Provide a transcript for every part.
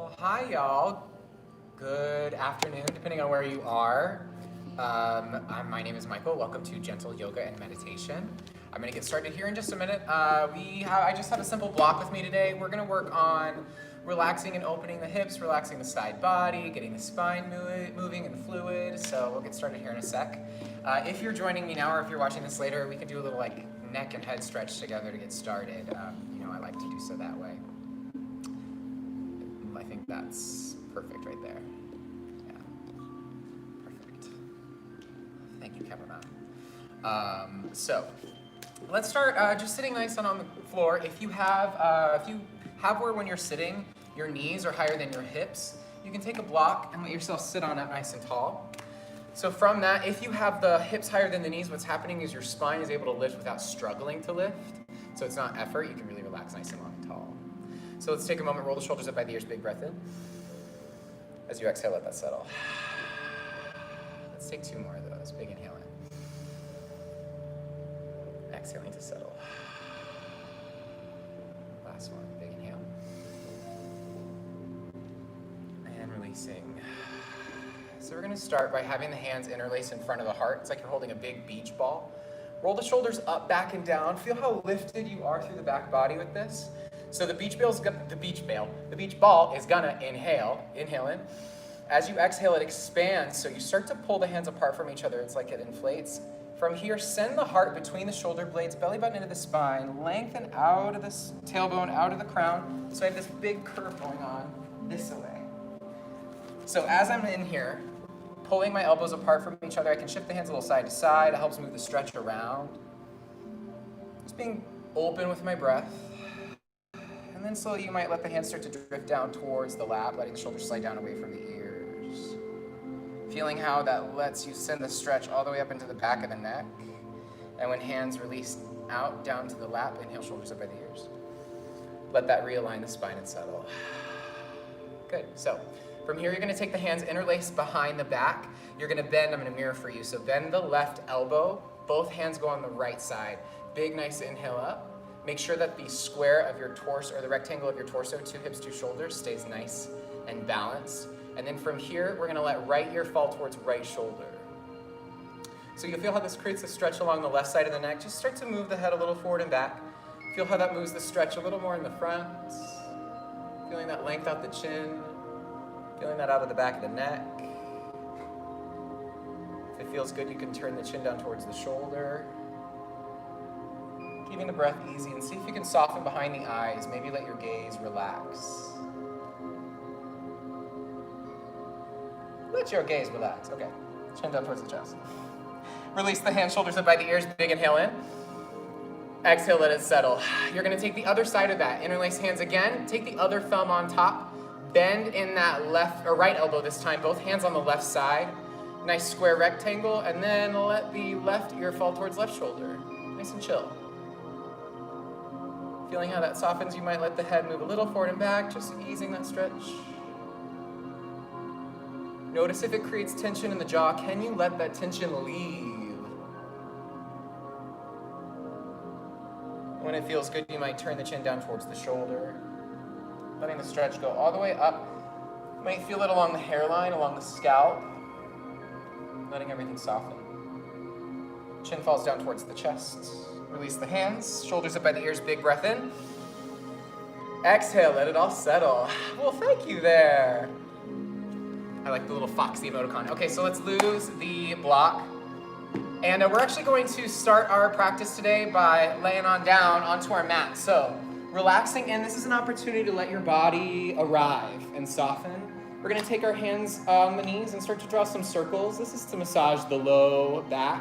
Well, hi y'all. Good afternoon, depending on where you are. My name is Michael. Welcome to Gentle Yoga and Meditation. I'm going to get started here in just a minute. I just have a simple block with me today. We're going to work on relaxing and opening the hips, relaxing the side body, getting the spine moving and fluid. So we'll get started here in a sec. If you're joining me now or if you're watching this later, we can do a little like neck and head stretch together to get started. I like to do so that way. I think that's perfect right there. Yeah, perfect. Thank you, cameraman. So let's start just sitting nice on the floor. If you have where when you're sitting, your knees are higher than your hips, you can take a block and let yourself sit on it nice and tall. So from that, if you have the hips higher than the knees, what's happening is your spine is able to lift without struggling to lift. So it's not effort, you can really relax nice and long and tall. So let's take a moment, roll the shoulders up by the ears, big breath in. As you exhale, let that settle. Let's take two more of those, big inhale in. Exhaling to settle. Last one, big inhale. And releasing. So we're gonna start by having the hands interlace in front of the heart. It's like you're holding a big beach ball. Roll the shoulders up, back, and down. Feel how lifted you are through the back body with this. So the beach ball is gonna inhale in. As you exhale, it expands, so you start to pull the hands apart from each other. It's like it inflates. From here, send the heart between the shoulder blades, belly button into the spine, lengthen out of this tailbone, out of the crown. So I have this big curve going on this way. So as I'm in here, pulling my elbows apart from each other, I can shift the hands a little side to side. It helps move the stretch around. Just being open with my breath. And then slowly you might let the hands start to drift down towards the lap, letting the shoulders slide down away from the ears. Feeling how that lets you send the stretch all the way up into the back of the neck. And when hands release out down to the lap, inhale, shoulders up by the ears. Let that realign the spine and settle. Good. So from here, you're going to take the hands interlaced behind the back. You're going to bend. I'm going to mirror for you. So bend the left elbow. Both hands go on the right side. Big, nice inhale up. Make sure that the square of your torso, or the rectangle of your torso, 2 hips, 2 shoulders, stays nice and balanced. And then from here, we're gonna let right ear fall towards right shoulder. So you'll feel how this creates a stretch along the left side of the neck. Just start to move the head a little forward and back. Feel how that moves the stretch a little more in the front. Feeling that length out the chin. Feeling that out of the back of the neck. If it feels good, you can turn the chin down towards the shoulder. Keeping the breath easy, and see if you can soften behind the eyes. Maybe let your gaze relax. Let your gaze relax. Okay. Chin down towards the chest. Release the hands, shoulders up by the ears. Big inhale in. Exhale, let it settle. You're going to take the other side of that. Interlace hands again. Take the other thumb on top. Bend in that left or right elbow this time. Both hands on the left side. Nice square rectangle. And then let the left ear fall towards left shoulder. Nice and chill. Feeling how that softens, you might let the head move a little forward and back, just easing that stretch. Notice if it creates tension in the jaw. Can you let that tension leave? When it feels good, you might turn the chin down towards the shoulder, letting the stretch go all the way up. You might feel it along the hairline, along the scalp, letting everything soften. Chin falls down towards the chest. Release the hands, shoulders up by the ears, big breath in. Exhale, let it all settle. Well, thank you there. I like the little foxy emoticon. Okay, so let's lose the block. And we're actually going to start our practice today by laying on down onto our mat. So relaxing in, this is an opportunity to let your body arrive and soften. We're gonna take our hands on the knees and start to draw some circles. This is to massage the low back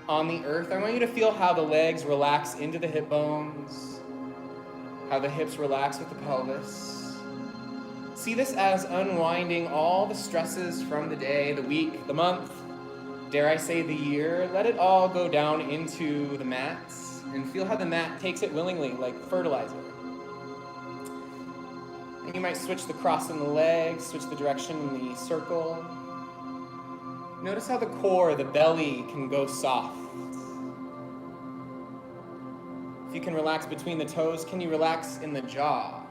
on the earth. I want you to feel how the legs relax into the hip bones, how the hips relax with the pelvis. See this as unwinding all the stresses from the day, the week, the month, dare I say the year. Let it all go down into the mats and feel how the mat takes it willingly, like fertilizer. And you might switch the cross in the legs, switch the direction in the circle. Notice how the core, the belly, can go soft. If you can relax between the toes, can you relax in the jaw?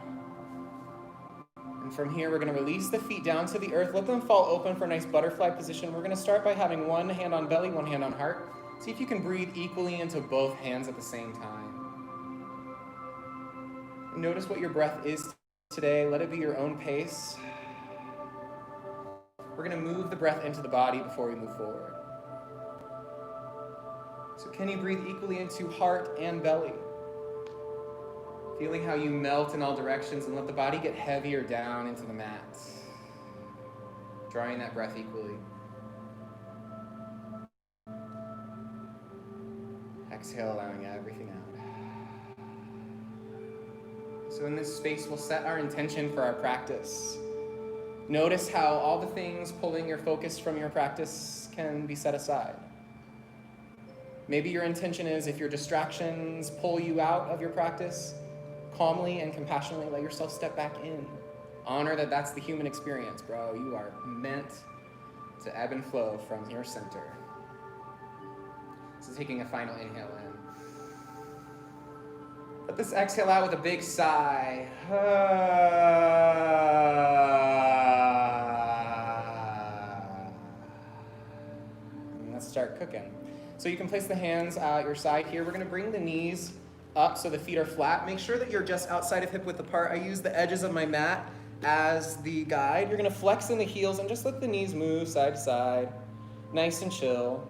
And from here, we're going to release the feet down to the earth. Let them fall open for a nice butterfly position. We're going to start by having one hand on belly, one hand on heart. See if you can breathe equally into both hands at the same time. Notice what your breath is today. Let it be your own pace. We're going to move the breath into the body before we move forward. So can you breathe equally into heart and belly? Feeling how you melt in all directions and let the body get heavier down into the mat. Drawing that breath equally. Exhale, allowing everything out. So in this space, we'll set our intention for our practice. Notice how all the things pulling your focus from your practice can be set aside. Maybe your intention is, if your distractions pull you out of your practice, calmly and compassionately let yourself step back in. Honor that that's the human experience, bro. You are meant to ebb and flow from your center. So taking a final inhale in. Let this exhale out with a big sigh. And let's start cooking. So you can place the hands at your side here. We're going to bring the knees up so the feet are flat. Make sure that you're just outside of hip width apart. I use the edges of my mat as the guide. You're going to flex in the heels and just let the knees move side to side. Nice and chill.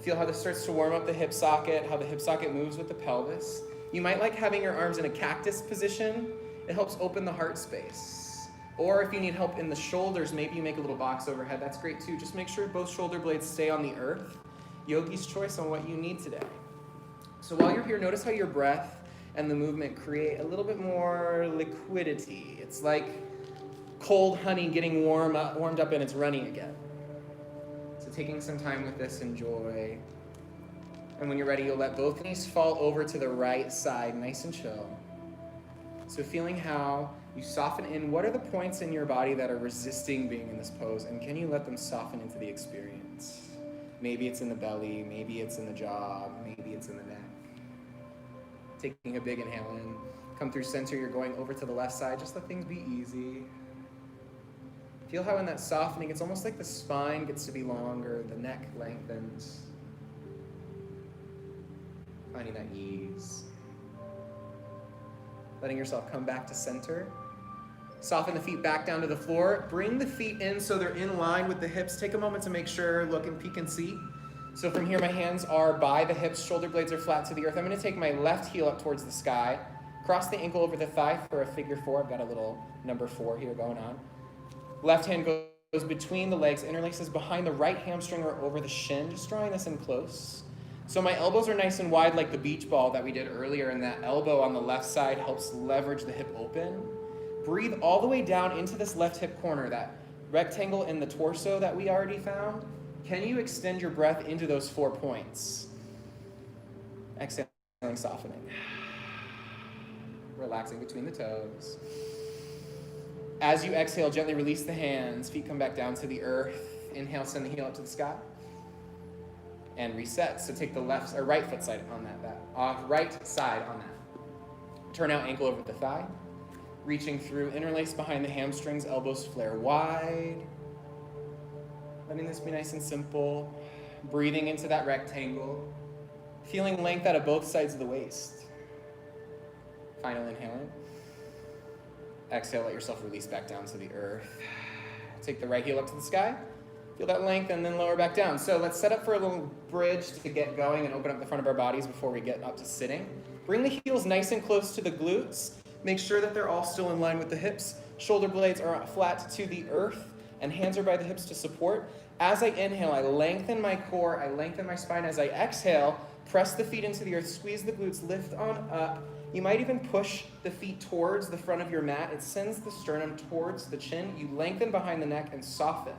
Feel how this starts to warm up the hip socket, how the hip socket moves with the pelvis. You might like having your arms in a cactus position. It helps open the heart space. Or if you need help in the shoulders, maybe you make a little box overhead. That's great too. Just make sure both shoulder blades stay on the earth. Yogi's choice on what you need today. So while you're here, notice how your breath and the movement create a little bit more liquidity. It's like cold honey getting warmed up and it's running again. So taking some time with this, enjoy. And when you're ready, you'll let both knees fall over to the right side, nice and chill. So feeling how you soften in, what are the points in your body that are resisting being in this pose? And can you let them soften into the experience? Maybe it's in the belly, maybe it's in the jaw, maybe it's in the neck. Taking a big inhale in. Come through center, you're going over to the left side. Just let things be easy. Feel how in that softening, it's almost like the spine gets to be longer, the neck lengthens. Finding that ease. Letting yourself come back to center. Soften the feet back down to the floor. Bring the feet in so they're in line with the hips. Take a moment to make sure, look and peek and see. So from here, my hands are by the hips, shoulder blades are flat to the earth. I'm going to take my left heel up towards the sky, cross the ankle over the thigh for a figure 4. I've got a little number 4 here going on. Left hand goes between the legs, interlaces behind the right hamstring or over the shin, just drawing this in close. So my elbows are nice and wide like the beach ball that we did earlier, and that elbow on the left side helps leverage the hip open. Breathe all the way down into this left hip corner, that rectangle in the torso that we already found. Can you extend your breath into those 4 points? Exhaling, softening. Relaxing between the toes. As you exhale, gently release the hands. Feet come back down to the earth. Inhale, send the heel up to the sky. And reset. So take the left or right foot side on that. Right side on that. Turn out ankle over the thigh. Reaching through, interlace behind the hamstrings, elbows flare wide. Letting this be nice and simple. Breathing into that rectangle. Feeling length out of both sides of the waist. Final inhale in. Exhale, let yourself release back down to the earth. Take the right heel up to the sky. Feel that length and then lower back down. So let's set up for a little bridge to get going and open up the front of our bodies before we get up to sitting. Bring the heels nice and close to the glutes. Make sure that they're all still in line with the hips. Shoulder blades are flat to the earth and hands are by the hips to support. As I inhale, I lengthen my core, I lengthen my spine. As I exhale, press the feet into the earth, squeeze the glutes, lift on up. You might even push the feet towards the front of your mat. It sends the sternum towards the chin. You lengthen behind the neck and soften.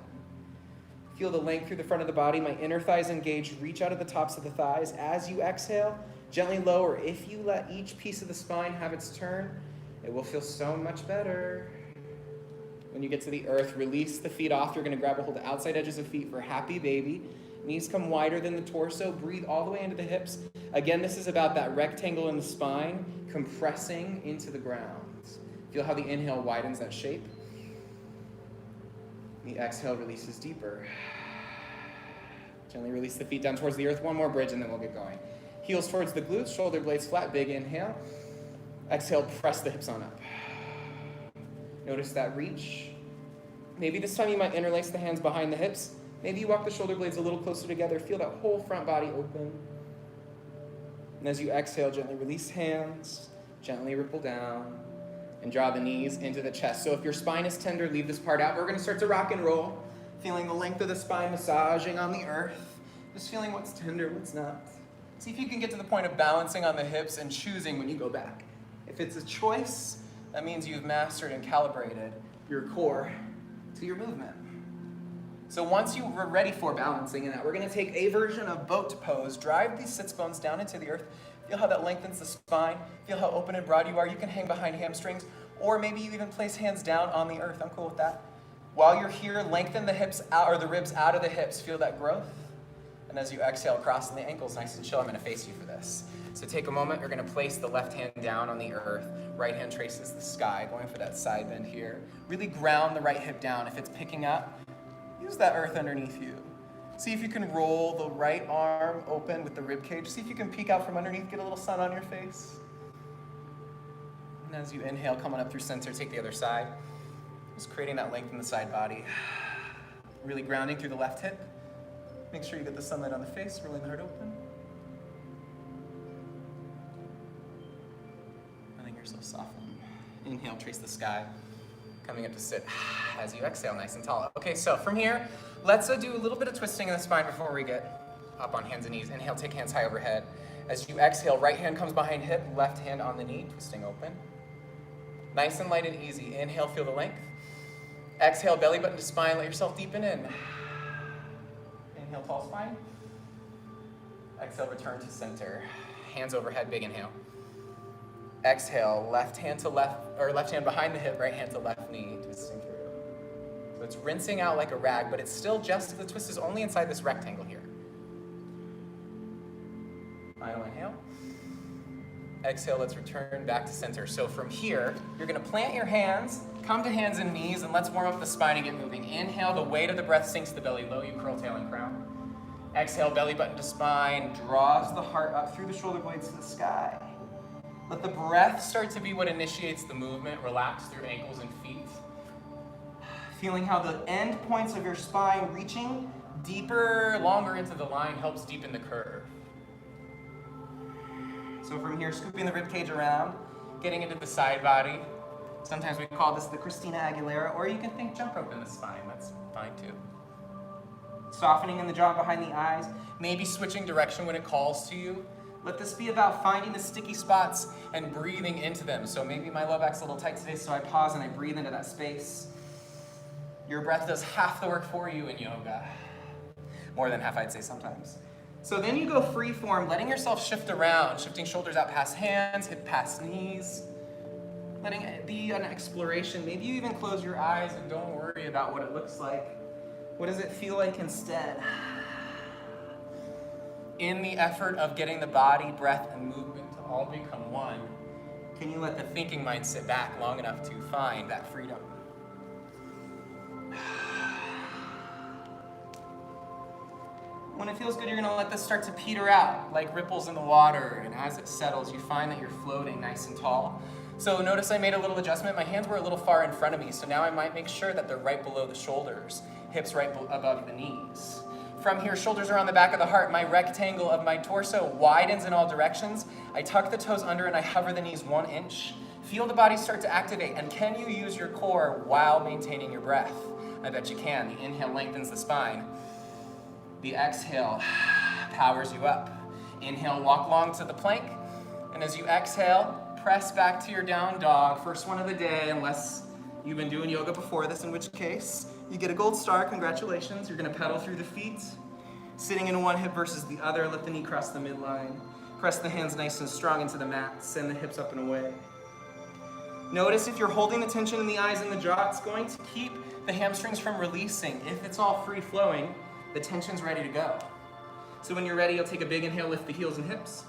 Feel the length through the front of the body. My inner thighs engage. Reach out of the tops of the thighs. As you exhale, gently lower. If you let each piece of the spine have its turn, it will feel so much better. When you get to the earth, release the feet off. You're going to grab a hold of the outside edges of feet for happy baby. Knees come wider than the torso. Breathe all the way into the hips. Again, this is about that rectangle in the spine compressing into the ground. Feel how the inhale widens that shape. The exhale releases deeper. Gently release the feet down towards the earth. One more bridge and then we'll get going. Heels towards the glutes, shoulder blades flat, big inhale. Exhale, press the hips on up. Notice that reach. Maybe this time you might interlace the hands behind the hips. Maybe you walk the shoulder blades a little closer together. Feel that whole front body open. And as you exhale, gently release hands, gently ripple down, and draw the knees into the chest. So if your spine is tender, leave this part out. We're going to start to rock and roll, feeling the length of the spine massaging on the earth. Just feeling what's tender, what's not. See if you can get to the point of balancing on the hips and choosing when you go back. If it's a choice, that means you've mastered and calibrated your core to your movement. So once you were ready for balancing in that, we're going to take a version of boat pose. Drive these sits bones down into the earth. Feel how that lengthens the spine. Feel how open and broad you are. You can hang behind hamstrings, or maybe you even place hands down on the earth. I'm cool with that. While you're here, lengthen the hips out, or the ribs out of the hips. Feel that growth. And as you exhale, crossing the ankles, nice and chill. I'm going to face you for this. So take a moment. You're going to place the left hand down on the earth. Right hand traces the sky, going for that side bend here. Really ground the right hip down. If it's picking up, use that earth underneath you. See if you can roll the right arm open with the rib cage. See if you can peek out from underneath, get a little sun on your face. And as you inhale, come on up through center, take the other side. Just creating that length in the side body. Really grounding through the left hip. Make sure you get the sunlight on the face, rolling the heart open. Letting yourself soften. Inhale, trace the sky. Coming up to sit as you exhale, nice and tall. Okay, so from here, let's do a little bit of twisting in the spine before we get up on hands and knees. Inhale, take hands high overhead. As you exhale, right hand comes behind hip, left hand on the knee, twisting open. Nice and light and easy. Inhale, feel the length. Exhale, belly button to spine, let yourself deepen in. Inhale, tall spine. Exhale, return to center. Hands overhead, big inhale. Exhale, left hand to left, or left hand behind the hip, right hand to left knee, twisting through. So it's rinsing out like a rag, but it's still just, the twist is only inside this rectangle here. Final inhale. Exhale, let's return back to center. So from here, you're gonna plant your hands, come to hands and knees, and let's warm up the spine and get moving. Inhale, the weight of the breath sinks the belly low, you curl tail and crown. Exhale, belly button to spine, draws the heart up through the shoulder blades to the sky. Let the breath start to be what initiates the movement. Relax through ankles and feet. Feeling how the end points of your spine reaching deeper, longer into the line helps deepen the curve. So from here, scooping the rib cage around, getting into the side body. Sometimes we call this the Christina Aguilera, or you can think jump rope in the spine. That's fine too. Softening in the jaw behind the eyes, maybe switching direction when it calls to you. Let this be about finding the sticky spots and breathing into them. So maybe my low back's a little tight today, so I pause and I breathe into that space. Your breath does half the work for you in yoga. More than half, I'd say sometimes. So then you go free form, letting yourself shift around, shifting shoulders out past hands, hip past knees. Letting it be an exploration. Maybe you even close your eyes and don't worry about what it looks like. What does it feel like instead? In the effort of getting the body, breath, and movement to all become one, can you let the thinking mind sit back long enough to find that freedom? When it feels good, you're gonna let this start to peter out like ripples in the water, and as it settles, you find that you're floating nice and tall. So notice I made a little adjustment. My hands were a little far in front of me, so now I might make sure that they're right below the shoulders, hips right above the knees. From here, shoulders are on the back of the heart. My rectangle of my torso widens in all directions. I tuck the toes under and I hover the knees 1 inch. Feel the body start to activate. And can you use your core while maintaining your breath? I bet you can. The inhale lengthens the spine. The exhale powers you up. Inhale, walk long to the plank. And as you exhale, press back to your down dog. First one of the day, unless you've been doing yoga before this, in which case you get a gold star. Congratulations. You're going to pedal through the feet. Sitting in one hip versus the other. Let the knee cross the midline. Press the hands nice and strong into the mat. Send the hips up and away. Notice if you're holding the tension in the eyes and the jaw, it's going to keep the hamstrings from releasing. If it's all free flowing, the tension's ready to go. So when you're ready, you'll take a big inhale, lift the heels and hips.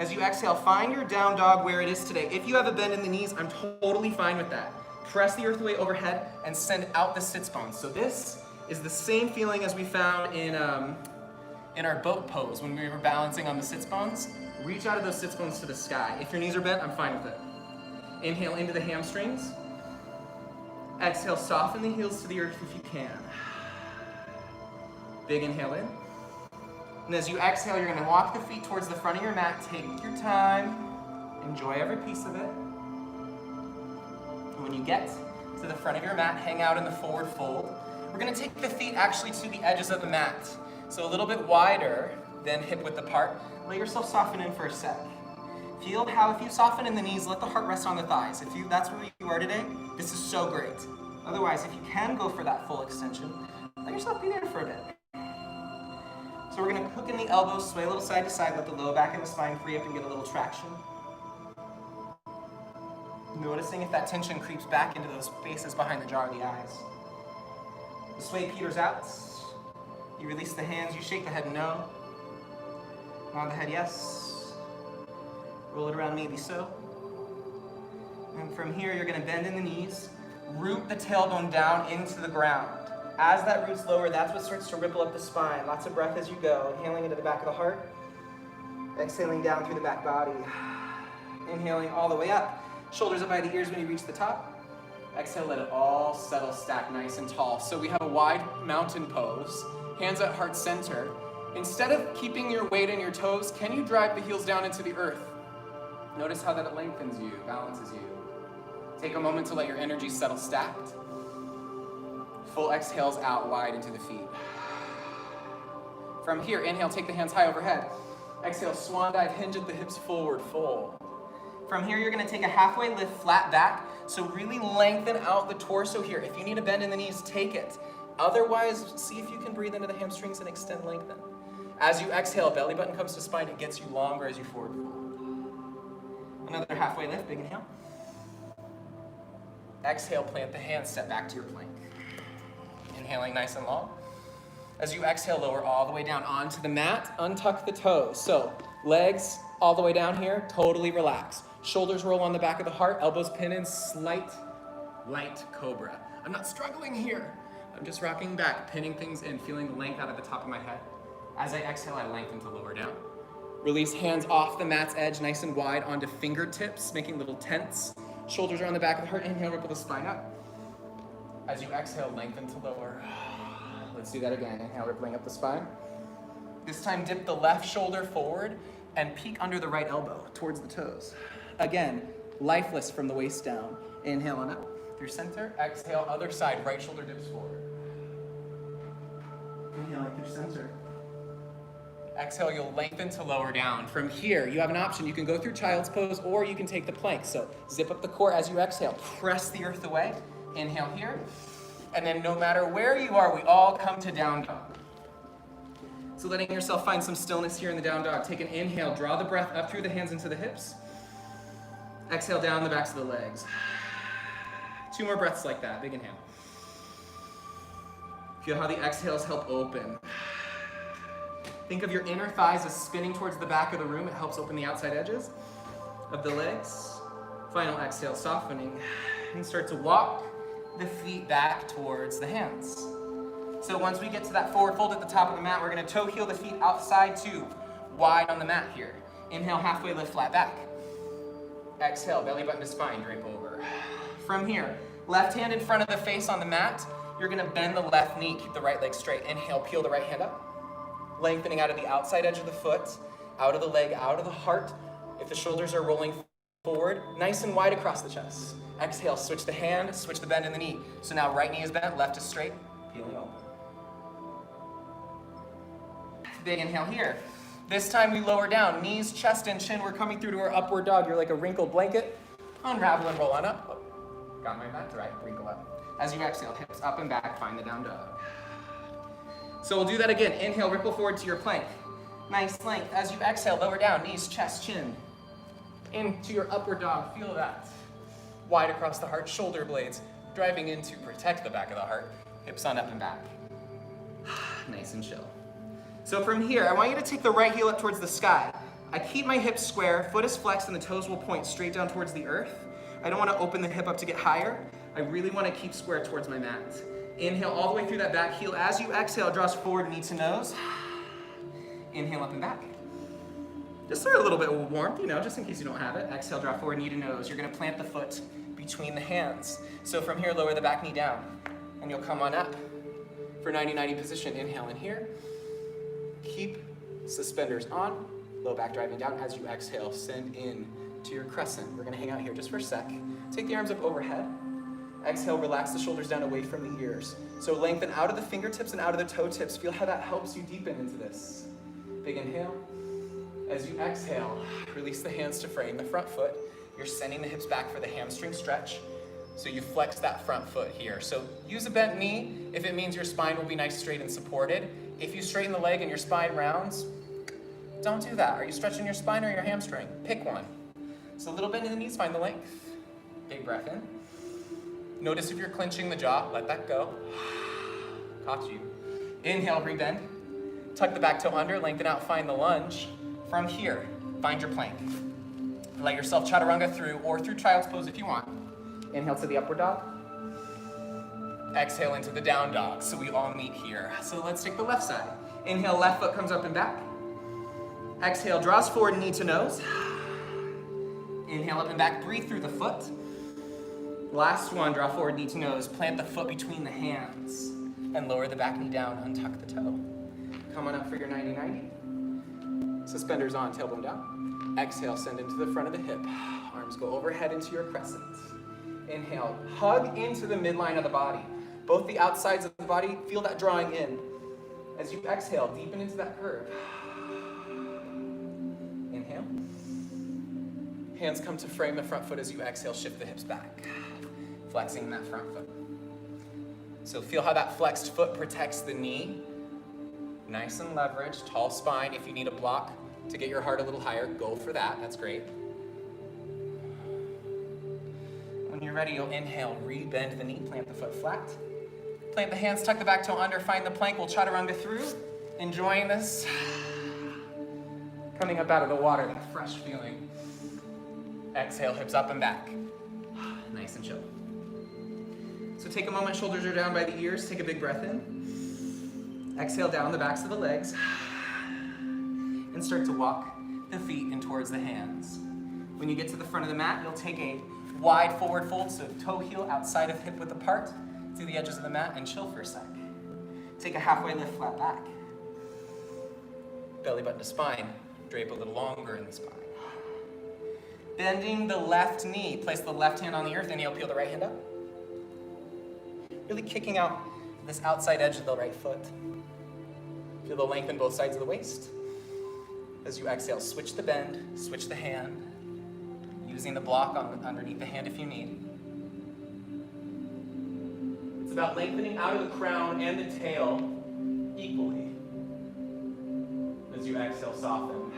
As you exhale, find your down dog where it is today. If you have a bend in the knees, I'm totally fine with that. Press the earth away overhead and send out the sits bones. So this is the same feeling as we found in our boat pose when we were balancing on the sits bones. Reach out of those sits bones to the sky. If your knees are bent, I'm fine with it. Inhale into the hamstrings. Exhale, soften the heels to the earth if you can. Big inhale in. And as you exhale, you're gonna walk the feet towards the front of your mat. Take your time. Enjoy every piece of it. And when you get to the front of your mat, hang out in the forward fold. We're gonna take the feet actually to the edges of the mat. So a little bit wider than hip width apart. Let yourself soften in for a sec. Feel how if you soften in the knees, let the heart rest on the thighs. If that's where you are today, this is so great. Otherwise, if you can go for that full extension, let yourself be there for a bit. So we're gonna hook in the elbows, sway a little side to side, let the low back and the spine free up and get a little traction. Noticing if that tension creeps back into those spaces behind the jaw or the eyes. The sway peters out. You release the hands, you shake the head no. Nod the head yes. Roll it around maybe so. And from here, you're gonna bend in the knees, root the tailbone down into the ground. As that root's lower, that's what starts to ripple up the spine. Lots of breath as you go. Inhaling into the back of the heart. Exhaling down through the back body. Inhaling all the way up. Shoulders up by the ears when you reach the top. Exhale, let it all settle, stack nice and tall. So we have a wide mountain pose. Hands at heart center. Instead of keeping your weight in your toes, can you drive the heels down into the earth? Notice how that lengthens you, balances you. Take a moment to let your energy settle stacked. Full exhales out wide into the feet. From here, inhale, take the hands high overhead. Exhale, swan dive, hinge at the hips forward, fold. From here, you're gonna take a halfway lift, flat back. So really lengthen out the torso here. If you need a bend in the knees, take it. Otherwise, see if you can breathe into the hamstrings and extend, lengthen. As you exhale, belly button comes to spine, it gets you longer as you forward fold. Another halfway lift, big inhale. Exhale, plant the hands, step back to your plank. Inhaling nice and long. As you exhale, lower all the way down onto the mat, untuck the toes. So legs all the way down here, totally relax. Shoulders roll on the back of the heart, elbows pin in, slight, light cobra. I'm not struggling here. I'm just rocking back, pinning things in, feeling the length out of the top of my head. As I exhale, I lengthen to lower down. Release hands off the mat's edge, nice and wide onto fingertips, making little tents. Shoulders are on the back of the heart. Inhale, ripple the spine up. As you exhale, lengthen to lower. Let's do that again. Inhale, rippling up the spine. This time, dip the left shoulder forward and peek under the right elbow towards the toes. Again, lifeless from the waist down. Inhale on up through center. Exhale, other side, right shoulder dips forward. Inhale through center. Exhale, you'll lengthen to lower down. From here, you have an option. You can go through child's pose or you can take the plank. So zip up the core as you exhale. Press the earth away. Inhale here. And then no matter where you are, we all come to down dog. So letting yourself find some stillness here in the down dog. Take an inhale, draw the breath up through the hands into the hips. Exhale down the backs of the legs. 2 more breaths like that, big inhale. Feel how the exhales help open. Think of your inner thighs as spinning towards the back of the room. It helps open the outside edges of the legs. Final exhale, softening. And start to walk the feet back towards the hands. So once we get to that forward fold at the top of the mat, we're gonna toe heel the feet outside too, wide on the mat here. Inhale, halfway lift, flat back. Exhale, belly button to spine, drape over. From here, left hand in front of the face on the mat, you're gonna bend the left knee, keep the right leg straight. Inhale, peel the right hand up. Lengthening out of the outside edge of the foot, out of the leg, out of the heart. If the shoulders are rolling forward, nice and wide across the chest. Exhale, switch the hand, switch the bend in the knee. So now right knee is bent, left is straight, peeling over. Big inhale here. This time we lower down, knees, chest, and chin. We're coming through to our upward dog. You're like a wrinkled blanket. Unravel and roll on up. Oh, got my mat right, wrinkle up. As you exhale, hips up and back, find the down dog. So we'll do that again. Inhale, ripple forward to your plank. Nice length. As you exhale, lower down, knees, chest, chin. Into your upward dog, feel that. Wide across the heart, shoulder blades, driving in to protect the back of the heart. Hips on up and back. Nice and chill. So from here, I want you to take the right heel up towards the sky. I keep my hips square, foot is flexed, and the toes will point straight down towards the earth. I don't want to open the hip up to get higher. I really want to keep square towards my mat. Inhale all the way through that back heel. As you exhale, draw us forward, knee to nose. Inhale up and back. Just for a little bit of warmth, just in case you don't have it. Exhale, draw forward, knee to nose. You're gonna plant the foot between the hands. So from here, lower the back knee down, and you'll come on up for 90-90 position. Inhale in here. Keep suspenders on, low back driving down. As you exhale, send in to your crescent. We're gonna hang out here just for a sec. Take the arms up overhead. Exhale, relax the shoulders down away from the ears. So lengthen out of the fingertips and out of the toe tips. Feel how that helps you deepen into this. Big inhale. As you exhale, release the hands to frame the front foot. You're sending the hips back for the hamstring stretch. So you flex that front foot here. So use a bent knee if it means your spine will be nice, straight, and supported. If you straighten the leg and your spine rounds, don't do that. Are you stretching your spine or your hamstring? Pick one. So a little bend in the knees, find the length. Big breath in. Notice if you're clenching the jaw, let that go. Caught you. Inhale, rebend. Tuck the back toe under, lengthen out, find the lunge. From here, find your plank. Let yourself chaturanga through, or through child's pose if you want. Inhale to the upward dog. Exhale into the down dog, so we all meet here. So let's take the left side. Inhale, left foot comes up and back. Exhale, draws forward, knee to nose. Inhale, up and back, breathe through the foot. Last one, draw forward, knee to nose. Plant the foot between the hands and lower the back knee down, untuck the toe. Come on up for your 90-90. Suspenders on, tailbone down. Exhale, send into the front of the hip. Arms go overhead into your crescent. Inhale, hug into the midline of the body. Both the outsides of the body, feel that drawing in. As you exhale, deepen into that curve. Inhale. Hands come to frame the front foot as you exhale, shift the hips back. Flexing that front foot. So feel how that flexed foot protects the knee. Nice and leveraged, tall spine. If you need a block to get your heart a little higher, go for that, that's great. When you're ready, you'll inhale, rebend the knee, plant the foot flat. Plant the hands, tuck the back toe under, find the plank, we'll chaturanga through. Enjoying this. Coming up out of the water, that fresh feeling. Exhale, hips up and back. Nice and chill. So take a moment, shoulders are down by the ears, take a big breath in. Exhale down the backs of the legs. And start to walk the feet in towards the hands. When you get to the front of the mat, you'll take a wide forward fold, so toe heel outside of hip width apart, through the edges of the mat, and chill for a sec. Take a halfway lift, flat back. Belly button to spine, drape a little longer in the spine. Bending the left knee, place the left hand on the earth, inhale, peel the right hand up. Really kicking out this outside edge of the right foot. Feel the length in both sides of the waist. As you exhale, switch the bend, switch the hand, using the block underneath the hand if you need. It's about lengthening out of the crown and the tail equally. As you exhale, soften.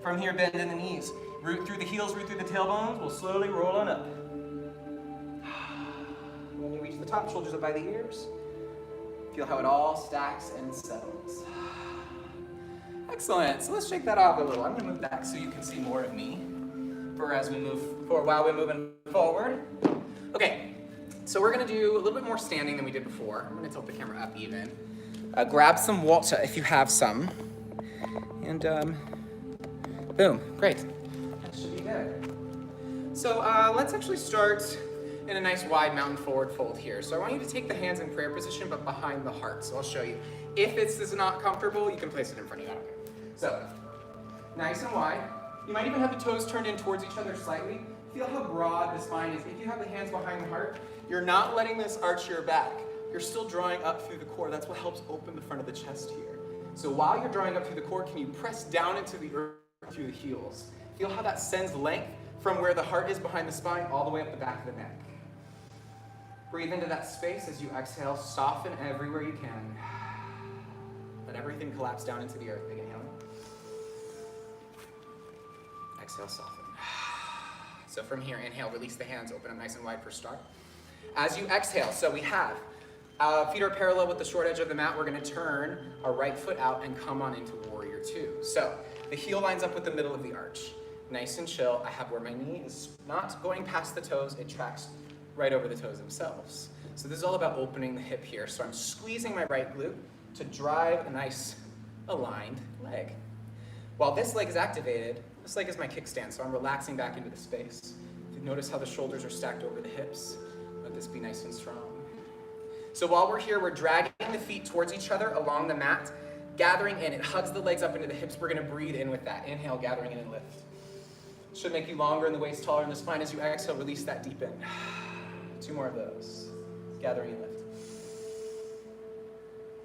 From here, bend in the knees. Root through the heels, root through the tailbones. We'll slowly roll on up. When you reach the top, shoulders up by the ears. Feel how it all stacks and settles. Excellent. So let's shake that off a little. I'm going to move back so you can see more of me while we're moving forward. Okay, so we're going to do a little bit more standing than we did before. I'm going to tilt the camera up even. Grab some water if you have some. And boom, great. That should be good. So let's actually start in a nice wide mountain forward fold here. So I want you to take the hands in prayer position, but behind the heart. So I'll show you. If this is not comfortable, you can place it in front of you. I don't care. So, nice and wide. You might even have the toes turned in towards each other slightly. Feel how broad the spine is. If you have the hands behind the heart, you're not letting this arch your back. You're still drawing up through the core. That's what helps open the front of the chest here. So while you're drawing up through the core, can you press down into the earth through the heels? Feel how that sends length from where the heart is behind the spine all the way up the back of the neck. Breathe into that space as you exhale. Soften everywhere you can. Let everything collapse down into the earth. Big inhale. Exhale, soften. So from here, inhale, release the hands, open up nice and wide for start. As you exhale, so we have feet are parallel with the short edge of the mat. We're going to turn our right foot out and come on into warrior two. So The heel lines up with the middle of the arch. Nice and chill. I have where my knee is not going past the toes, it tracks right over the toes themselves. So this is all about opening the hip here. So I'm squeezing my right glute to drive a nice aligned leg. While this leg is activated, this leg is my kickstand, so I'm relaxing back into the space. Notice how the shoulders are stacked over the hips. Let this be nice and strong. So while we're here, we're dragging the feet towards each other along the mat, gathering in. It hugs the legs up into the hips. We're gonna breathe in with that. Inhale, gathering in and lift. Should make you longer in the waist, taller in the spine. As you exhale, release that deep in. 2 more of those. Gathering and lift.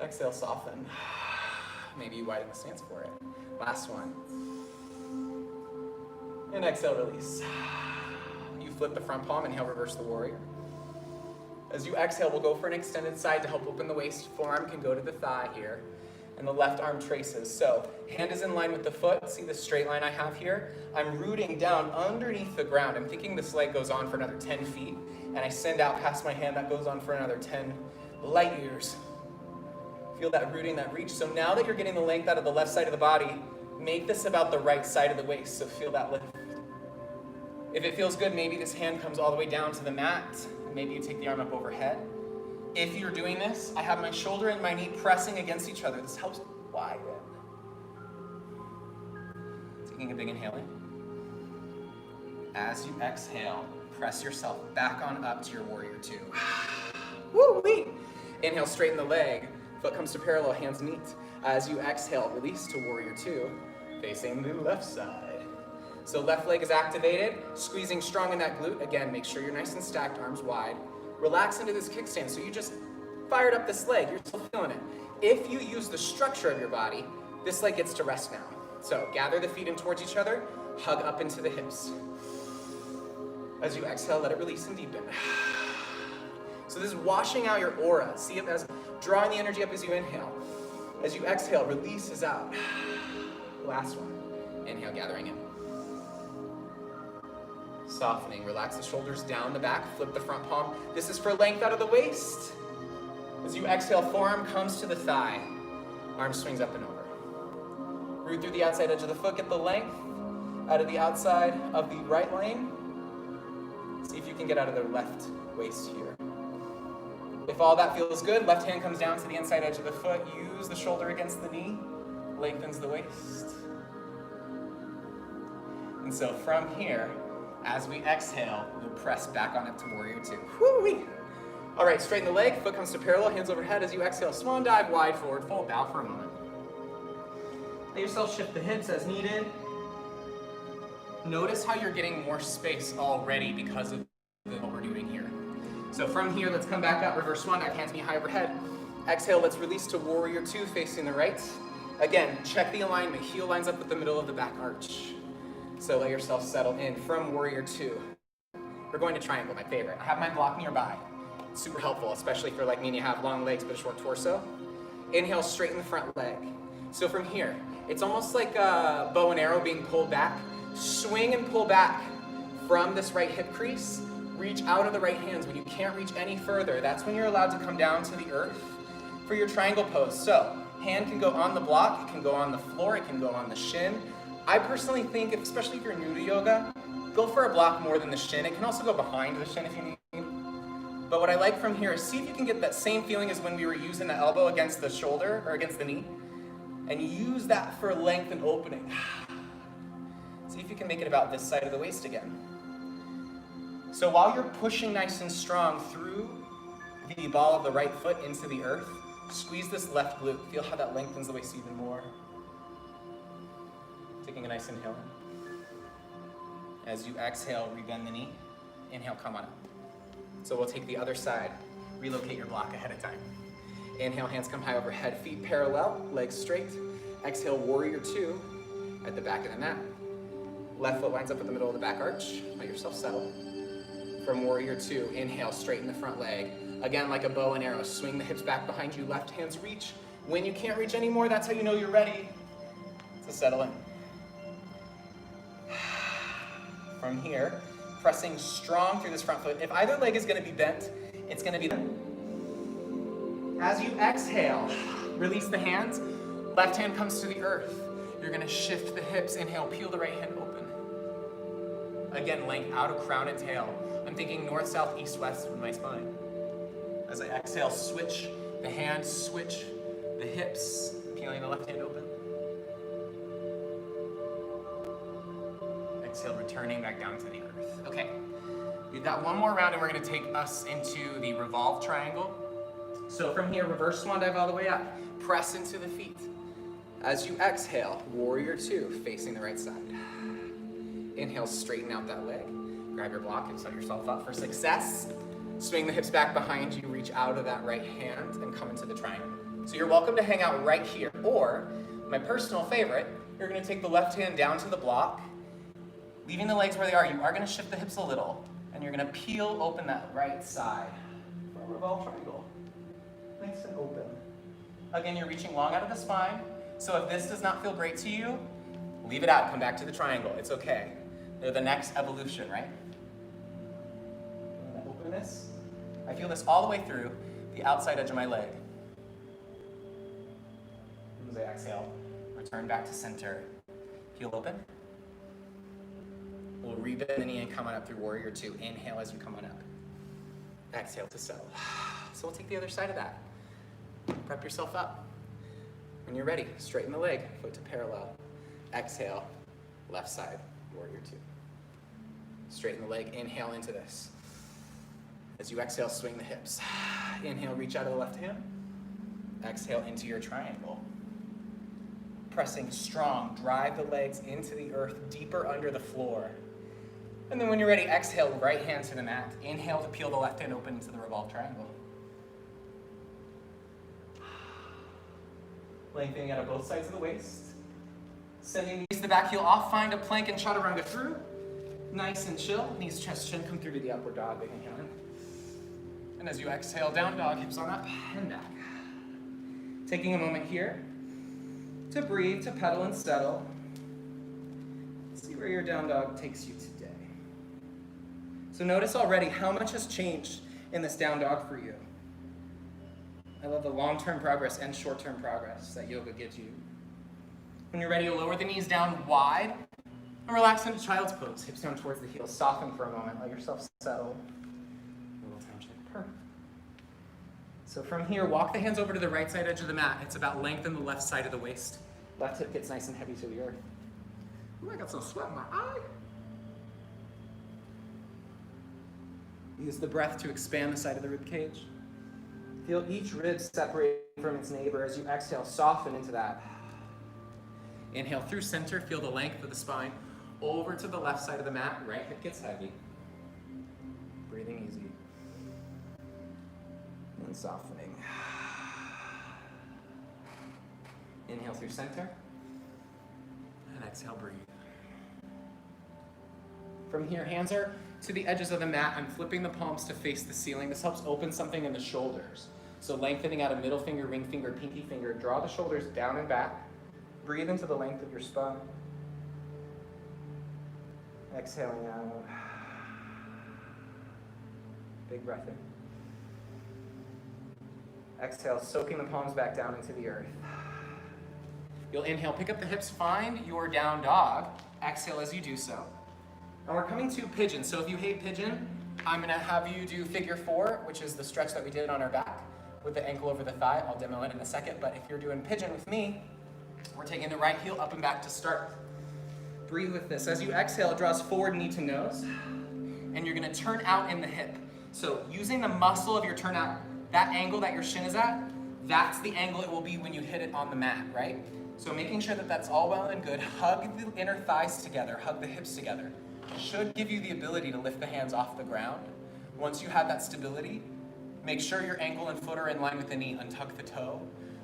Exhale, soften. Maybe you widen the stance for it. Last one. And exhale, release. You flip the front palm, inhale, reverse the warrior. As you exhale, we'll go for an extended side to help open the waist. Forearm can go to the thigh here. And the left arm traces. So hand is in line with the foot. See the straight line I have here? I'm rooting down underneath the ground. I'm thinking this leg goes on for another 10 feet. And I send out past my hand, that goes on for another 10 light years. Feel that rooting, that reach. So now that you're getting the length out of the left side of the body, make this about the right side of the waist. So feel that lift. If it feels good, maybe this hand comes all the way down to the mat. Maybe you take the arm up overhead. If you're doing this, I have my shoulder and my knee pressing against each other. This helps widen. Taking a big inhale in. As you exhale, press yourself back on up to your warrior 2. Woo-wee! Inhale, straighten the leg. Foot comes to parallel, hands meet. As you exhale, release to warrior 2, facing the left side. So left leg is activated, squeezing strong in that glute. Again, make sure you're nice and stacked, arms wide. Relax into this kickstand. So you just fired up this leg, you're still feeling it. If you use the structure of your body, this leg gets to rest now. So gather the feet in towards each other, hug up into the hips. As you exhale, let it release and deepen. So this is washing out your aura. See it as drawing the energy up as you inhale. As you exhale, releases out. Last one. Inhale, gathering in. Softening, relax the shoulders down the back, flip the front palm. This is for length out of the waist. As you exhale, forearm comes to the thigh. Arm swings up and over. Root through the outside edge of the foot, get the length out of the outside of the right lane. See if you can get out of the left waist here. If all that feels good, left hand comes down to the inside edge of the foot. Use the shoulder against the knee, lengthens the waist. And so from here, as we exhale, we'll press back on up to warrior 2. Woo-wee! All right, straighten the leg, foot comes to parallel, hands overhead. As you exhale, swan dive, wide forward fold, bow for a moment. Let yourself shift the hips as needed. Notice how you're getting more space already because of what we're doing here. So from here, let's come back up, reverse swan dive, hands knee high overhead. Exhale, let's release to warrior 2, facing the right. Again, check the alignment, heel lines up with the middle of the back arch. So let yourself settle in from warrior 2. We're going to triangle, my favorite. I have my block nearby. It's super helpful, especially for like me and you have long legs but a short torso. Inhale, straighten the front leg. So from here, it's almost like a bow and arrow being pulled back. Swing and pull back from this right hip crease. Reach out of the right hands. When you can't reach any further, that's when you're allowed to come down to the earth for your triangle pose. So hand can go on the block, it can go on the floor, it can go on the shin. I personally think, especially if you're new to yoga, go for a block more than the shin. It can also go behind the shin if you need. But what I like from here is see if you can get that same feeling as when we were using the elbow against the shoulder or against the knee. And use that for length and opening. See if you can make it about this side of the waist again. So while you're pushing nice and strong through the ball of the right foot into the earth, squeeze this left glute. Feel how that lengthens the waist even more. Taking a nice inhale in. As you exhale, rebend the knee. Inhale, come on up. So we'll take the other side. Relocate your block ahead of time. Inhale, hands come high overhead, feet parallel, legs straight. Exhale, warrior 2 at the back of the mat. Left foot lines up in the middle of the back arch. Let yourself settle. From warrior 2, inhale, straighten the front leg. Again, like a bow and arrow, swing the hips back behind you, left hands reach. When you can't reach anymore, that's how you know you're ready to settle in. From here, pressing strong through this front foot. If either leg is going to be bent, it's going to be bent. As you exhale, release the hands. Left hand comes to the earth. You're gonna shift the hips. Inhale, peel the right hand open. Again, length out of crown and tail. I'm thinking north, south, east, west with my spine. As I exhale, switch the hands, switch the hips, peeling the left hand open. Exhale, returning back down to the earth. Okay, we've got one more round and we're gonna take us into the revolve triangle. So from here, reverse swan dive all the way up. Press into the feet. As you exhale, warrior two, facing the right side. Inhale, straighten out that leg. Grab your block and set yourself up for success. Swing the hips back behind you, reach out of that right hand and come into the triangle. So you're welcome to hang out right here, or my personal favorite, you're gonna take the left hand down to the block, leaving the legs where they are. You are gonna shift the hips a little, and you're gonna peel open that right side for a revolve triangle. Nice and open. Again, you're reaching long out of the spine, so if this does not feel great to you, leave it out, come back to the triangle, it's okay. They're the next evolution, right? And openness. I feel this all the way through the outside edge of my leg. As I exhale, return back to center. Heel open. We'll rebend the knee and come on up through warrior two. Inhale as you come on up. Exhale to settle. So we'll take the other side of that. Prep yourself up. When you're ready, straighten the leg, foot to parallel. Exhale, left side, warrior two. Straighten the leg, inhale into this. As you exhale, swing the hips. Inhale, reach out of the left hand. Exhale into your triangle. Pressing strong, drive the legs into the earth, deeper under the floor. And then when you're ready, exhale, right hand to the mat. Inhale to peel the left hand open into the revolve triangle. Lengthening out of both sides of the waist. Sending knees to the back heel off, find a plank and chaturanga through. Nice and chill. Knees, chest, chin, come through to the upward dog, big inhale in. And as you exhale, down dog, hips on up and back. Taking a moment here to breathe, to pedal and settle. See where your down dog takes you today. So notice already how much has changed in this down dog for you. I love the long-term progress and short-term progress that yoga gives you. When you're ready to lower the knees down wide and relax into child's pose. Hips down towards the heels. Soften for a moment. Let yourself settle. A little time check. Perfect. So from here, walk the hands over to the right side edge of the mat. It's about lengthen the left side of the waist. Left hip gets nice and heavy to the earth. Ooh, I got some sweat in my eye. Use the breath to expand the side of the rib cage. Feel each rib separate from its neighbor as you exhale, soften into that. Inhale through center, feel the length of the spine. Over to the left side of the mat, right hip gets heavy. Breathing easy. And softening. Inhale through center. And exhale, breathe. From here, hands are to the edges of the mat. I'm flipping the palms to face the ceiling. This helps open something in the shoulders. So lengthening out of middle finger, ring finger, pinky finger. Draw the shoulders down and back. Breathe into the length of your spine. Exhaling out. Big breath in. Exhale, soaking the palms back down into the earth. You'll inhale, pick up the hips, find your down dog. Exhale as you do so. And we're coming to pigeon. So if you hate pigeon, I'm gonna have you do figure four, which is the stretch that we did on our back with the ankle over the thigh. I'll demo it in a second, but if you're doing pigeon with me, we're taking the right heel up and back to start. Breathe with this. As you exhale, it draws forward knee to nose, and you're gonna turn out in the hip. So using the muscle of your turn out, that angle that your shin is at, that's the angle it will be when you hit it on the mat, right? So making sure that that's all well and good. Hug the inner thighs together, hug the hips together. Should give you the ability to lift the hands off the ground. Once you have that stability, make sure your ankle and foot are in line with the knee. Untuck the toe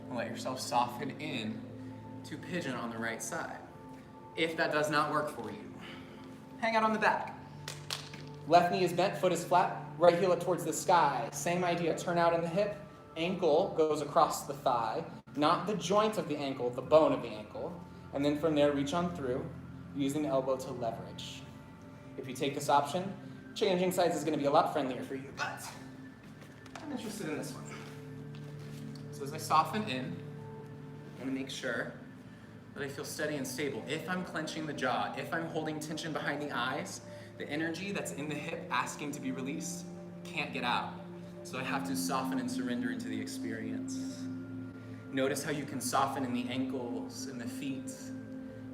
and let yourself soften in to pigeon on the right side. If that does not work for you, hang out on the back. Left knee is bent, foot is flat, right heel up towards the sky. Same idea, turn out in the hip, ankle goes across the thigh, not the joint of the ankle, the bone of the ankle. And then from there, reach on through, using the elbow to leverage. If you take this option, changing sides is gonna be a lot friendlier for you, but I'm interested in this one. So as I soften in, I'm gonna make sure that I feel steady and stable. If I'm clenching the jaw, if I'm holding tension behind the eyes, the energy that's in the hip asking to be released can't get out. So I have to soften and surrender into the experience. Notice how you can soften in the ankles and the feet,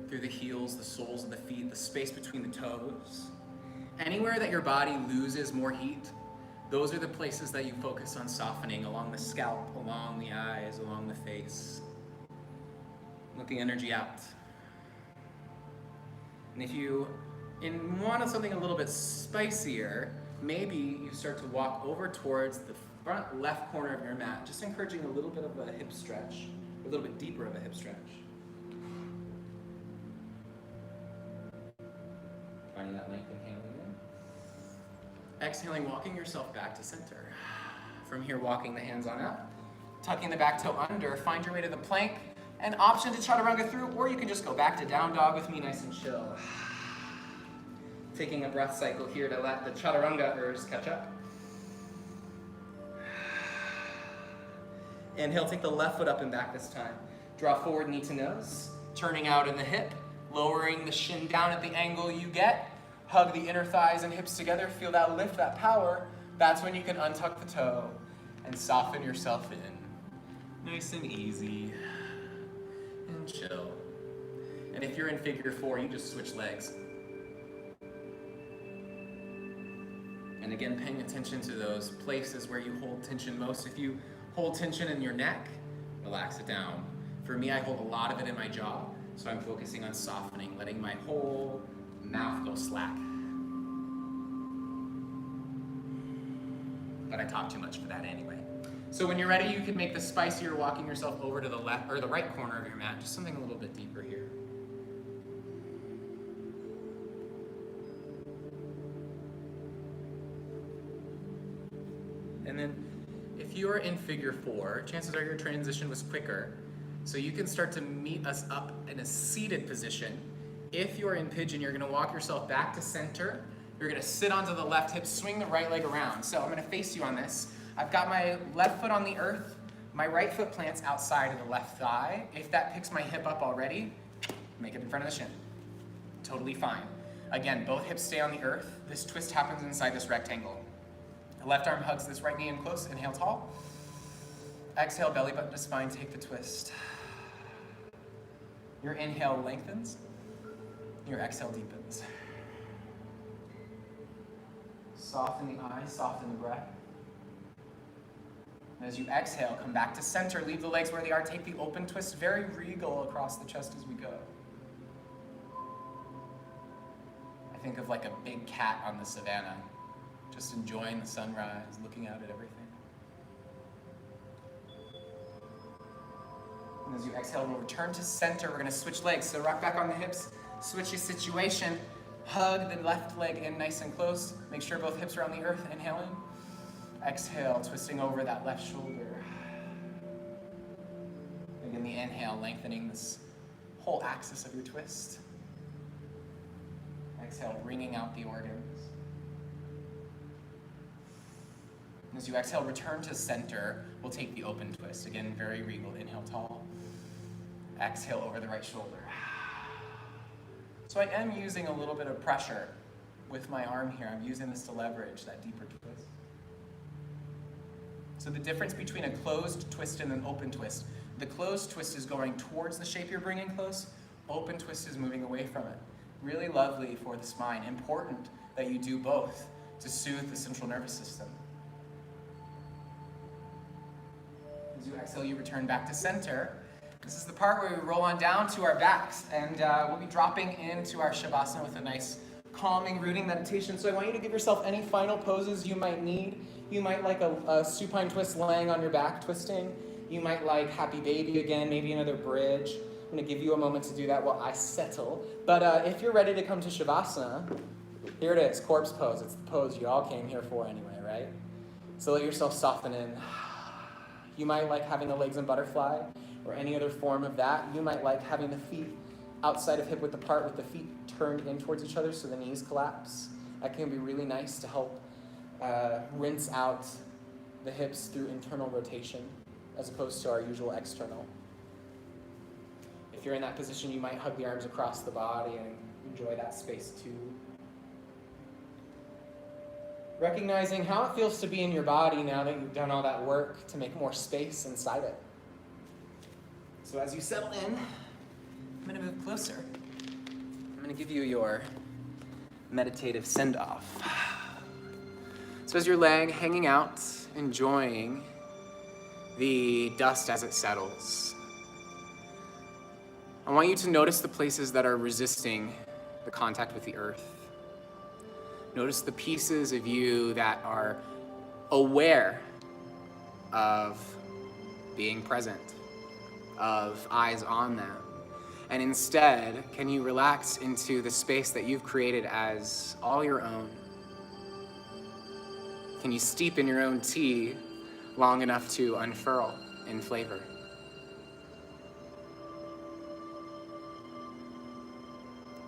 through the heels, the soles of the feet, the space between the toes. Anywhere that your body loses more heat, those are the places that you focus on softening, along the scalp, along the eyes, along the face. Let the energy out. And if you want something a little bit spicier, maybe you start to walk over towards the front left corner of your mat, just encouraging a little bit of a hip stretch, a little bit deeper of a hip stretch. Finding that length, inhaling in. Exhaling, walking yourself back to center. From here, walking the hands on out, tucking the back toe under, find your way to the plank, an option to chaturanga through, or you can just go back to down dog with me, nice and chill. Taking a breath cycle here to let the chaturanga-ers catch up. Inhale, take the left foot up and back this time. Draw forward, knee to nose, turning out in the hip, lowering the shin down at the angle you get. Hug the inner thighs and hips together, feel that lift, that power. That's when you can untuck the toe and soften yourself in. Nice and easy, and chill. And if you're in figure four, you just switch legs. And again, paying attention to those places where you hold tension most. If you hold tension in your neck, relax it down. For me, I hold a lot of it in my jaw, so I'm focusing on softening, letting my whole mouth go slack. But I talk too much for that anyway. So when you're ready, you can make the spicier walking yourself over to the left or the right corner of your mat, just something a little bit deeper here. And then if you are in figure four, chances are your transition was quicker. So you can start to meet us up in a seated position. If you're in pigeon, you're gonna walk yourself back to center. You're gonna sit onto the left hip, swing the right leg around. So I'm gonna face you on this. I've got my left foot on the earth. My right foot plants outside of the left thigh. If that picks my hip up already, make it in front of the shin. Totally fine. Again, both hips stay on the earth. This twist happens inside this rectangle. The left arm hugs this right knee in close. Inhale tall. Exhale, belly button to spine, take the twist. Your inhale lengthens. Your exhale deepens. Soften the eyes, soften the breath. And as you exhale, come back to center. Leave the legs where they are. Take the open twist, very regal across the chest as we go. I think of like a big cat on the savannah, just enjoying the sunrise, looking out at everything. And as you exhale, we'll return to center. We're gonna switch legs. So rock back on the hips, switch your situation. Hug the left leg in nice and close. Make sure both hips are on the earth. Inhale in. Exhale, twisting over that left shoulder. Again, the inhale, lengthening this whole axis of your twist. Exhale, bringing out the organs. And as you exhale, return to center. We'll take the open twist. Again, very regal. Inhale tall. Exhale over the right shoulder. So I am using a little bit of pressure with my arm here. I'm using this to leverage that deeper twist. So the difference between a closed twist and an open twist, the closed twist is going towards the shape you're bringing close. Open twist is moving away from it. Really lovely for the spine. Important that you do both to soothe the central nervous system. As you exhale, you return back to center. This is the part where we roll on down to our backs, and we'll be dropping into our Shavasana with a nice calming, rooting meditation. So I want you to give yourself any final poses you might need. You might like a supine twist laying on your back, twisting. You might like happy baby again, maybe another bridge. I'm gonna give you a moment to do that while I settle. But if you're ready to come to Shavasana, here it is, corpse pose. It's the pose you all came here for anyway, right? So let yourself soften in. You might like having the legs in butterfly or any other form of that. You might like having the feet outside of hip width apart with the feet turned in towards each other so the knees collapse. That can be really nice to help rinse out the hips through internal rotation as opposed to our usual external. If you're in that position, you might hug the arms across the body and enjoy that space too. Recognizing how it feels to be in your body now that you've done all that work to make more space inside it. So as you settle in, I'm going to move closer. I'm going to give you your meditative send-off. So as you're laying, hanging out, enjoying the dust as it settles, I want you to notice the places that are resisting the contact with the earth. Notice the pieces of you that are aware of being present, of eyes on them. And instead, can you relax into the space that you've created as all your own? Can you steep in your own tea long enough to unfurl in flavor?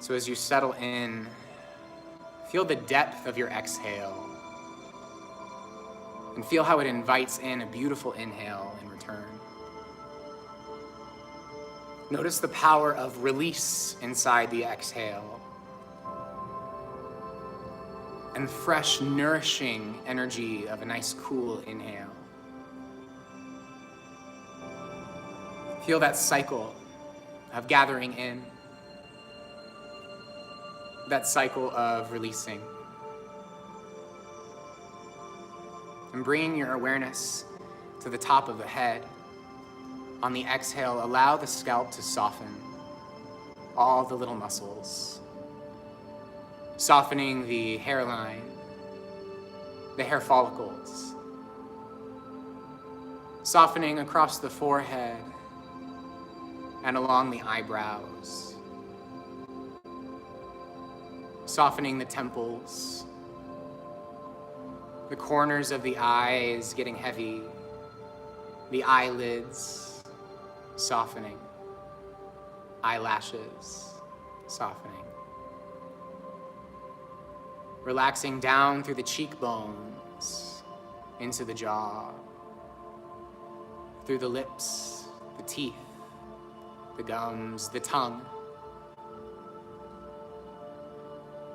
So as you settle in, feel the depth of your exhale and feel how it invites in a beautiful inhale in return. Notice the power of release inside the exhale and fresh, nourishing energy of a nice, cool inhale. Feel that cycle of gathering in, that cycle of releasing. And bringing your awareness to the top of the head. On the exhale, allow the scalp to soften, all the little muscles. Softening the hairline, the hair follicles. Softening across the forehead and along the eyebrows. Softening the temples, the corners of the eyes getting heavy, the eyelids softening, eyelashes softening. Relaxing down through the cheekbones, into the jaw, through the lips, the teeth, the gums, the tongue.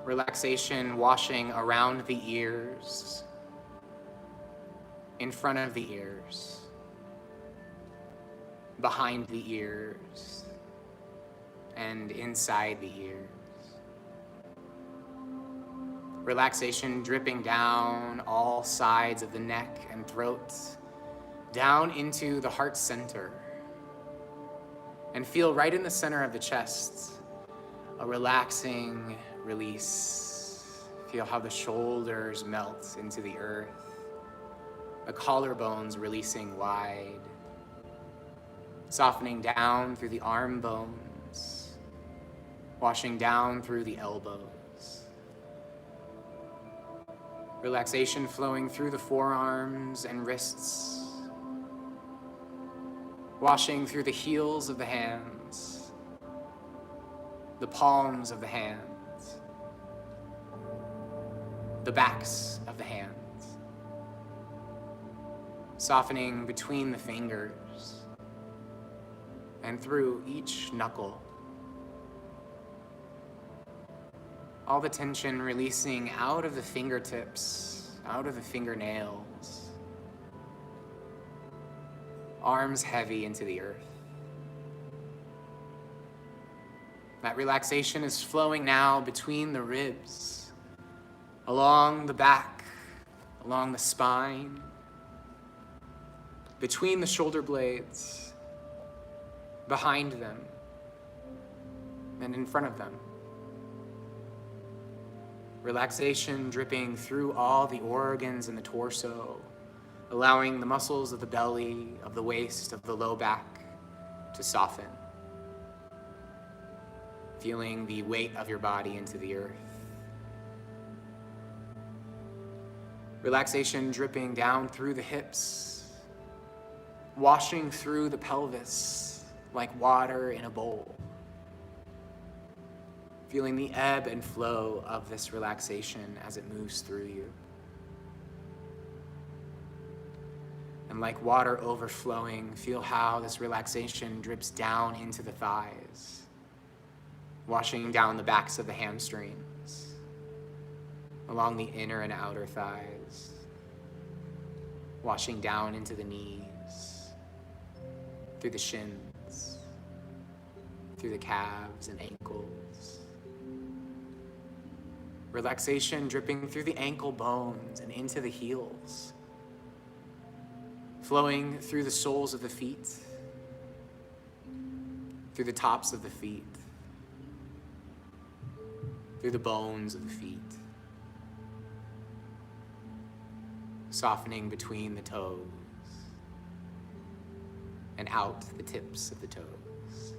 Relaxation washing around the ears, in front of the ears, behind the ears, and inside the ears. Relaxation dripping down all sides of the neck and throat, down into the heart center. And feel right in the center of the chest, a relaxing release. Feel how the shoulders melt into the earth, the collarbones releasing wide, softening down through the arm bones, washing down through the elbows. Relaxation flowing through the forearms and wrists, washing through the heels of the hands, the palms of the hands, the backs of the hands, softening between the fingers and through each knuckle. All the tension releasing out of the fingertips, out of the fingernails, arms heavy into the earth. That relaxation is flowing now between the ribs, along the back, along the spine, between the shoulder blades, behind them, and in front of them. Relaxation dripping through all the organs in the torso, allowing the muscles of the belly, of the waist, of the low back to soften. Feeling the weight of your body into the earth. Relaxation dripping down through the hips, washing through the pelvis like water in a bowl. Feeling the ebb and flow of this relaxation as it moves through you. And like water overflowing, feel how this relaxation drips down into the thighs, washing down the backs of the hamstrings, along the inner and outer thighs, washing down into the knees, through the shins, through the calves and ankles. Relaxation dripping through the ankle bones and into the heels, flowing through the soles of the feet, through the tops of the feet, through the bones of the feet, softening between the toes and out the tips of the toes,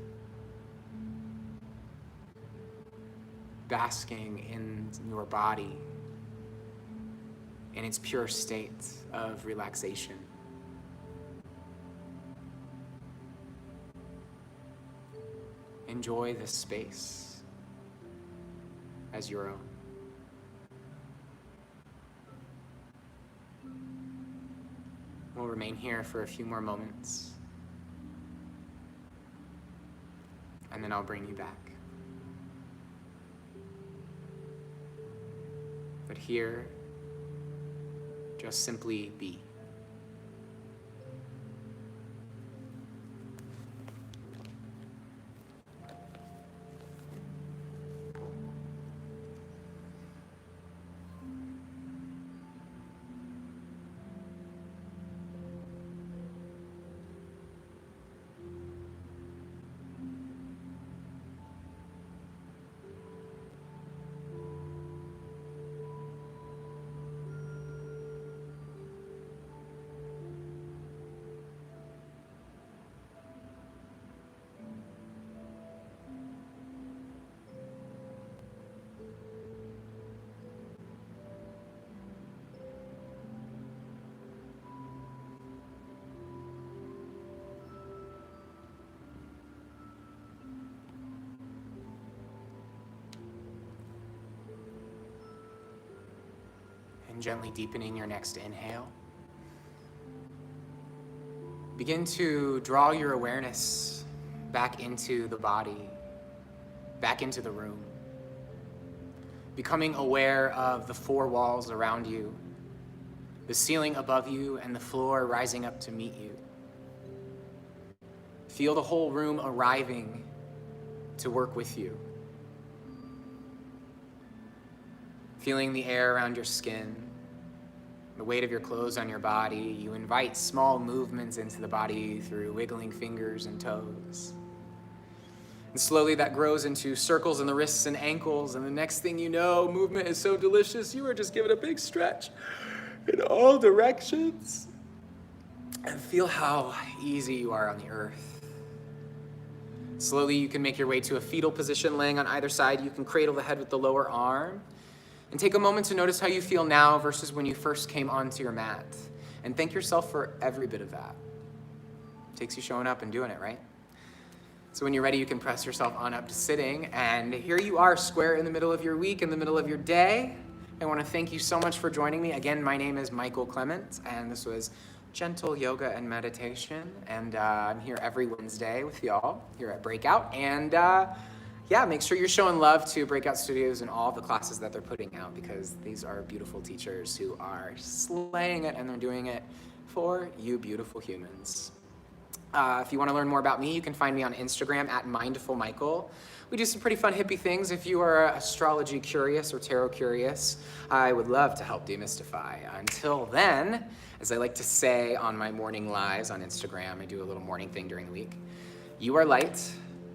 basking in your body in its pure state of relaxation. Enjoy this space as your own. We'll remain here for a few more moments, and then I'll bring you back. But here, just simply be. And gently deepening your next inhale. Begin to draw your awareness back into the body, back into the room. Becoming aware of the four walls around you, the ceiling above you, and the floor rising up to meet you. Feel the whole room arriving to work with you. Feeling the air around your skin, the weight of your clothes on your body. You invite small movements into the body through wiggling fingers and toes. And slowly that grows into circles in the wrists and ankles, and the next thing you know, movement is so delicious, you are just giving a big stretch in all directions. And feel how easy you are on the earth. Slowly you can make your way to a fetal position, laying on either side. You can cradle the head with the lower arm. And take a moment to notice how you feel now versus when you first came onto your mat. And thank yourself for every bit of that. It takes you showing up and doing it, right? So when you're ready, you can press yourself on up to sitting. And here you are, square in the middle of your week, in the middle of your day. I want to thank you so much for joining me. Again, my name is Michael Clement, and this was Gentle Yoga and Meditation. And I'm here every Wednesday with y'all here at Breakout. And yeah, make sure you're showing love to BreakOut Studios and all the classes that they're putting out, because these are beautiful teachers who are slaying it, and they're doing it for you beautiful humans. If you want to learn more about me, you can find me on Instagram at mindfulmichael. We do some pretty fun hippie things. If you are astrology curious or tarot curious, I would love to help demystify. Until then, as I like to say on my morning lives on Instagram, I do a little morning thing during the week. You are light.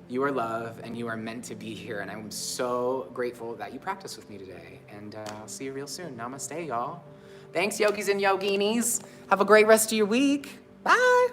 You are love, and you are meant to be here, and I'm so grateful that you practiced with me today, and I'll see you real soon. Namaste, y'all. Thanks, yogis and yoginis. Have a great rest of your week. Bye.